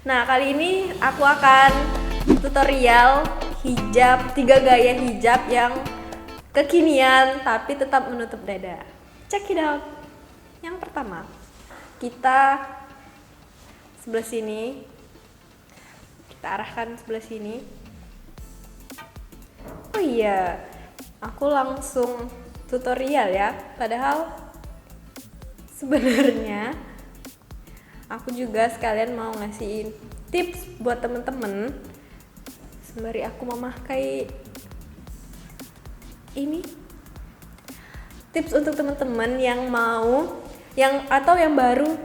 Nah, kali ini aku akan tutorial hijab, 3 gaya hijab yang kekinian tapi tetap menutup dada. Check it out. Yang pertama, kita sebelah sini. Kita arahkan sebelah sini. Oh iya, aku langsung tutorial ya. Padahal sebenarnya aku juga sekalian mau ngasihin tips buat temen-temen sembari aku memakai ini. Tips untuk teman-teman yang atau yang baru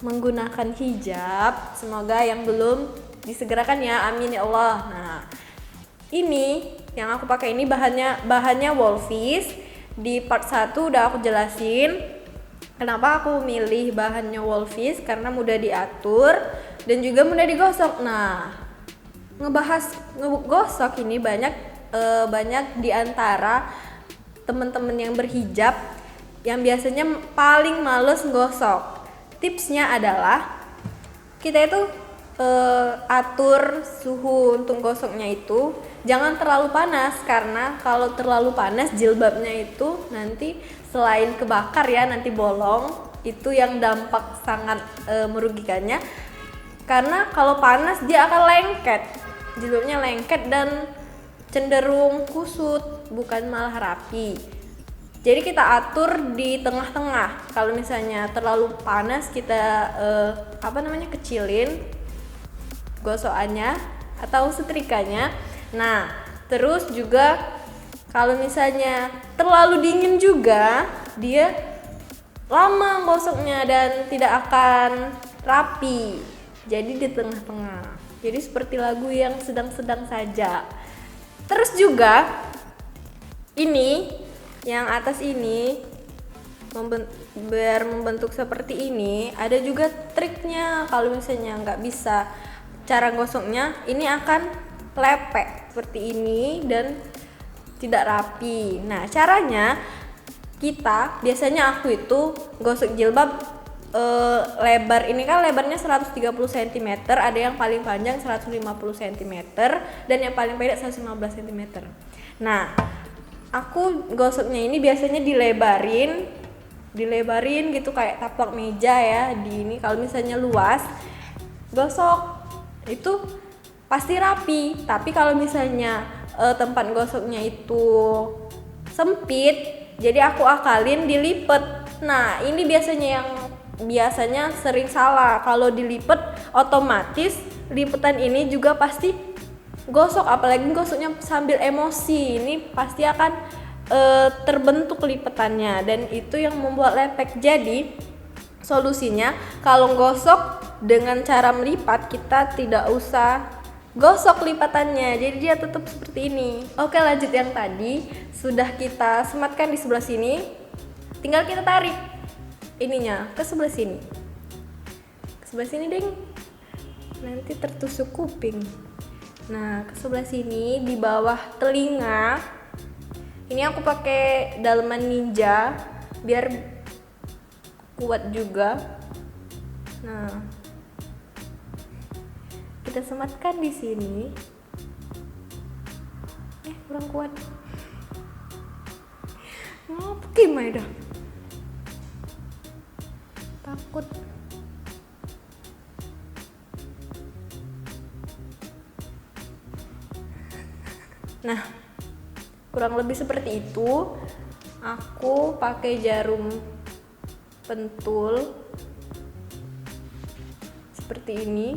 menggunakan hijab. Semoga yang belum disegerakan ya, amin ya Allah. Nah, ini yang aku pakai ini bahannya Wolfies. Di part 1 udah aku jelasin kenapa aku milih bahannya Wolfies, karena mudah diatur dan juga mudah digosok. Nah, ngegosok ini banyak di antara teman-teman yang berhijab yang biasanya paling males gosok. Tipsnya adalah kita itu atur suhu untuk gosoknya itu jangan terlalu panas, karena kalau terlalu panas jilbabnya itu nanti selain kebakar ya, nanti bolong. Itu yang dampak sangat merugikannya, karena kalau panas dia akan lengket, jilbabnya lengket dan cenderung kusut, bukan malah rapi. Jadi kita atur di tengah-tengah. Kalau misalnya terlalu panas kita kecilin gosokannya atau setrikanya. Nah, terus juga kalau misalnya terlalu dingin juga dia lama gosoknya dan tidak akan rapi. Jadi di tengah-tengah. Jadi seperti lagu yang sedang-sedang saja. Terus juga ini yang atas ini biar membentuk seperti ini, ada juga triknya. Kalau misalnya nggak bisa cara gosoknya, ini akan lepek seperti ini dan tidak rapi. Nah, caranya biasanya aku itu gosok jilbab lebar, ini kan lebarnya 130 cm, ada yang paling panjang 150 cm dan yang paling pendek 115 cm. Nah, aku gosoknya ini biasanya dilebarin gitu kayak taplak meja ya. Di ini kalau misalnya luas, gosok itu pasti rapi. Tapi kalau misalnya tempat gosoknya itu sempit, jadi aku akalin dilipet. Nah, ini biasanya sering salah. Kalau dilipet otomatis lipetan ini juga pasti gosok, apalagi gosoknya sambil emosi, ini pasti akan terbentuk lipetannya dan itu yang membuat lepek. Jadi solusinya kalau gosok dengan cara melipat, kita tidak usah gosok lipatannya, jadi dia tetap seperti ini. Oke, lanjut yang tadi sudah kita sematkan di sebelah sini, tinggal kita tarik ininya ke sebelah sini. Ke sebelah sini ding, nanti tertusuk kuping. Nah, ke sebelah sini di bawah telinga. Ini aku pakai daleman ninja biar kuat juga. Nah, kita sematkan di sini. Kurang kuat. Gimana dah? Takut. Nah, kurang lebih seperti itu. Aku pakai jarum pentul seperti ini.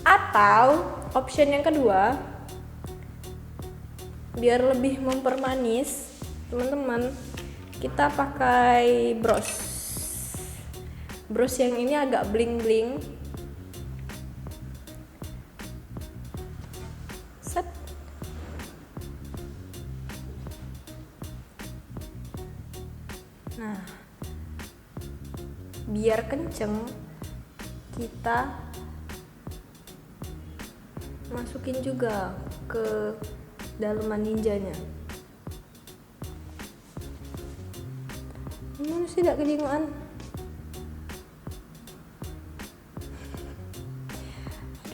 Atau option yang kedua, biar lebih mempermanis teman-teman, kita pakai bros yang ini agak bling-bling. Set. Nah, biar kenceng kita masukin juga ke daleman ninjanya. Ini sih tidak kejinguan.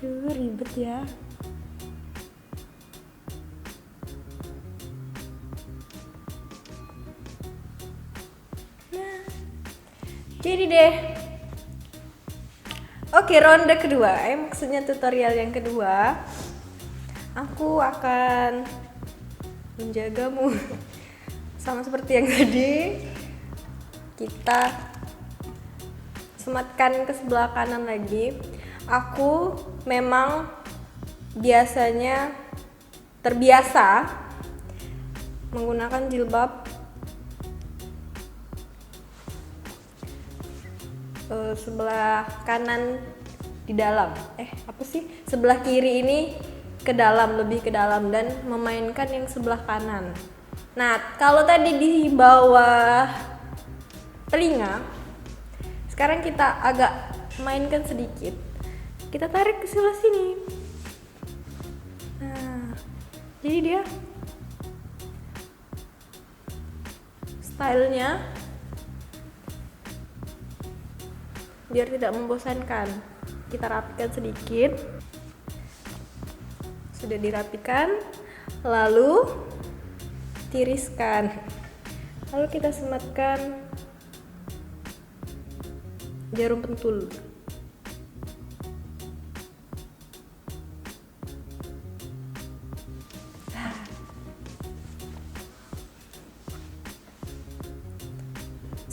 Aduh, ribet ya. Nah, jadi deh. Oke, ronde kedua. Maksudnya tutorial yang kedua. Aku akan menjagamu. Sama seperti yang tadi. Kita sematkan ke sebelah kanan lagi. Aku memang biasanya terbiasa menggunakan jilbab sebelah kanan di dalam. Sebelah kiri ini ke dalam, lebih ke dalam, dan memainkan yang sebelah kanan. Nah, kalau tadi di bawah telinga, sekarang kita agak mainkan sedikit. Kita tarik ke sebelah sini. Nah, jadi dia stylenya biar tidak membosankan. Kita rapikan sedikit. Sudah dirapikan, lalu tiriskan. Lalu kita sematkan jarum pentul.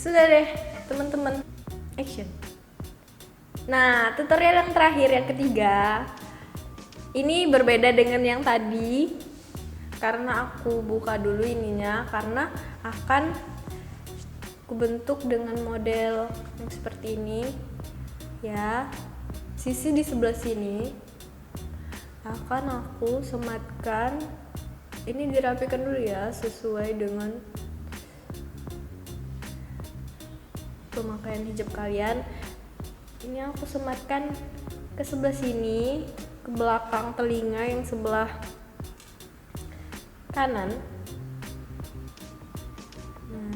Sudah deh, teman-teman. Action. Nah, tutorial yang terakhir, yang ketiga, ini berbeda dengan yang tadi karena aku buka dulu ininya, karena akan aku bentuk dengan model yang seperti ini ya. Sisi di sebelah sini akan aku sematkan. Ini dirapikan dulu ya, sesuai dengan pemakaian hijab kalian. Ini aku sematkan ke sebelah sini, ke belakang telinga yang sebelah kanan. Nah,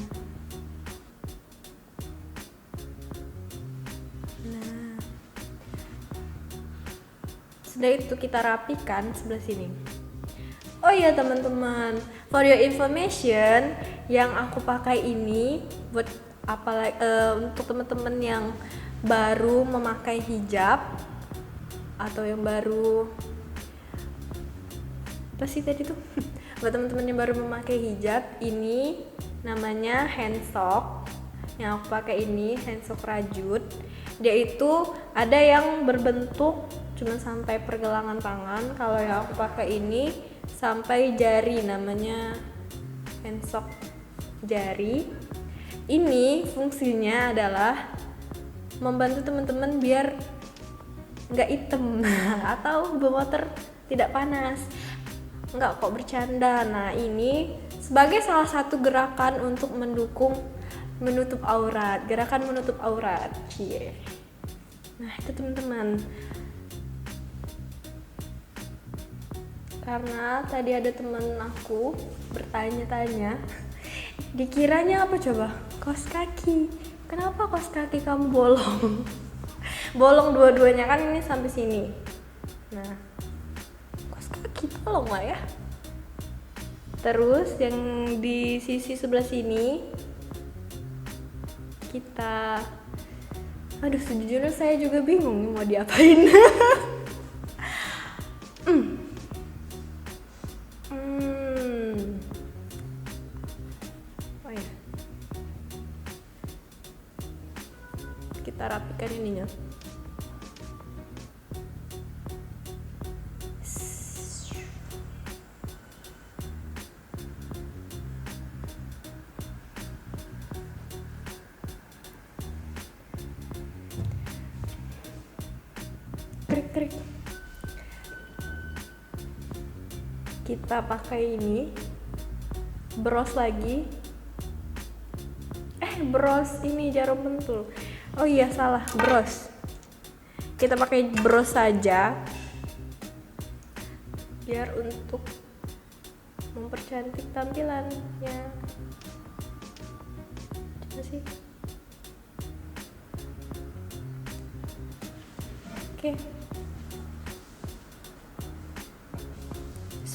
sudah itu kita rapikan sebelah sini. Oh iya teman-teman, for your information, yang aku pakai ini buat untuk teman-teman yang baru memakai hijab atau yang baru buat teman-teman yang baru memakai hijab, ini namanya handsock. Yang aku pakai ini handsock rajut. Dia itu ada yang berbentuk cuma sampai pergelangan tangan. Kalau yang aku pakai ini sampai jari, namanya handsock jari. Ini fungsinya adalah membantu teman-teman biar nggak hitam atau bermotor tidak panas. Nggak kok, bercanda. Nah, ini sebagai salah satu gerakan untuk mendukung menutup aurat, gerakan menutup aurat. Yeah. Nah, itu teman-teman. Karena tadi ada temen aku bertanya-tanya, dikiranya apa coba? Kaos kaki. Kenapa kaos kaki kamu bolong? Bolong dua-duanya, kan ini sampai sini. Nah, kaos kaki bolong lah ya. Terus yang di sisi sebelah sini kita, aduh sejujurnya saya juga bingung mau diapain. Oh ya, kita rapikan ininya. Krik. Kita pakai ini, bros lagi. Bros ini jarum pentul. Oh iya, salah, bros. Kita pakai bros saja biar untuk mempercantik tampilannya. Coba sih. Oke.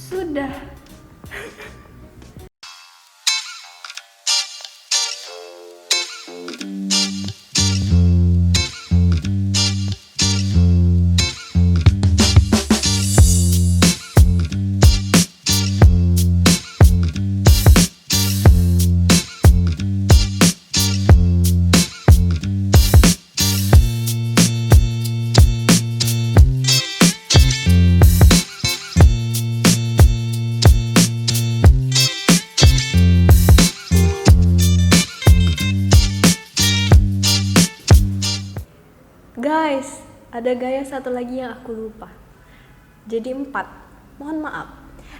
Sudah. Guys, ada gaya satu lagi yang aku lupa. Jadi 4. Mohon maaf.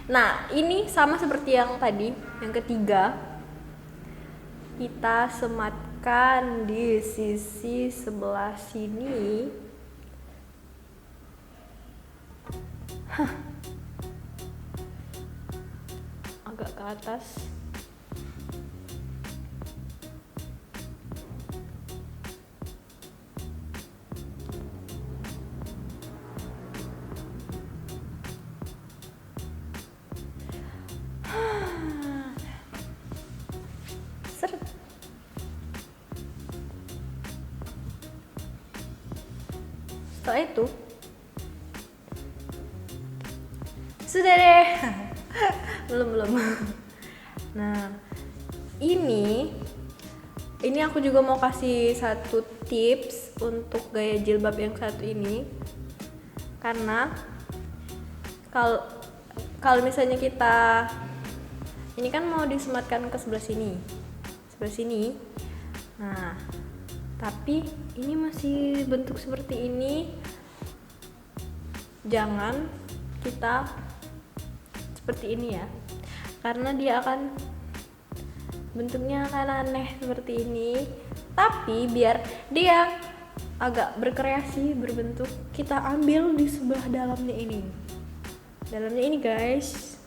Nah, ini sama seperti yang tadi, yang ketiga. Kita sematkan di sisi sebelah sini. Agak ke atas. Seret. Setelah itu sudah deh. belum. Nah, ini aku juga mau kasih satu tips untuk gaya jilbab yang satu ini. Karena kalau misalnya kita ini kan mau disematkan ke sebelah sini. Nah, tapi ini masih bentuk seperti ini. Jangan kita seperti ini ya, karena dia akan bentuknya akan aneh seperti ini. Tapi biar dia agak berkreasi berbentuk, kita ambil di sebelah dalamnya ini guys.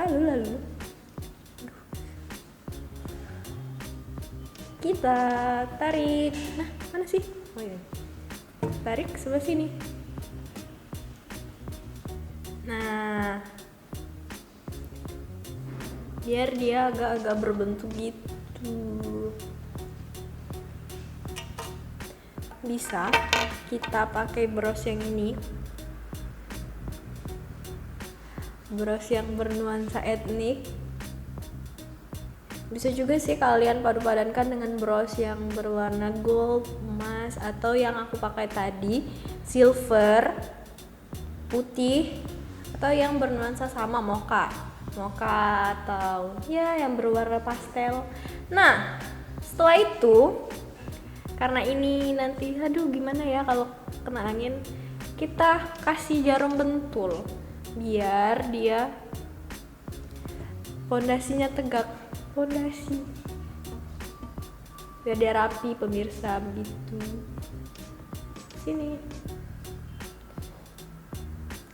Lalu kita tarik. Nah, mana sih? Oh ini. Tarik sebelah sini. Nah, biar dia agak-agak berbentuk gitu. Bisa kita pakai bros yang ini, bros yang bernuansa etnik. Bisa juga sih kalian padu-padankan dengan bros yang berwarna gold, emas, atau yang aku pakai tadi silver, putih, atau yang bernuansa sama mocha atau ya yang berwarna pastel. Nah, setelah itu, karena ini nanti gimana ya kalau kena angin, kita kasih jarum bentul biar dia pondasinya tegak, biar dia rapi pemirsa, begitu. Sini.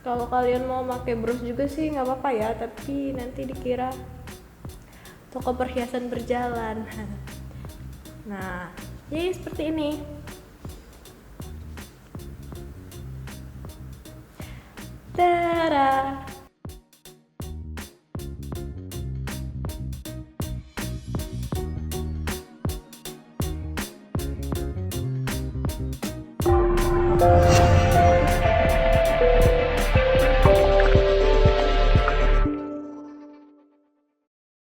Kalau kalian mau pakai bros juga sih nggak apa-apa ya, tapi nanti dikira toko perhiasan berjalan. Nah, jadi seperti ini. Tada!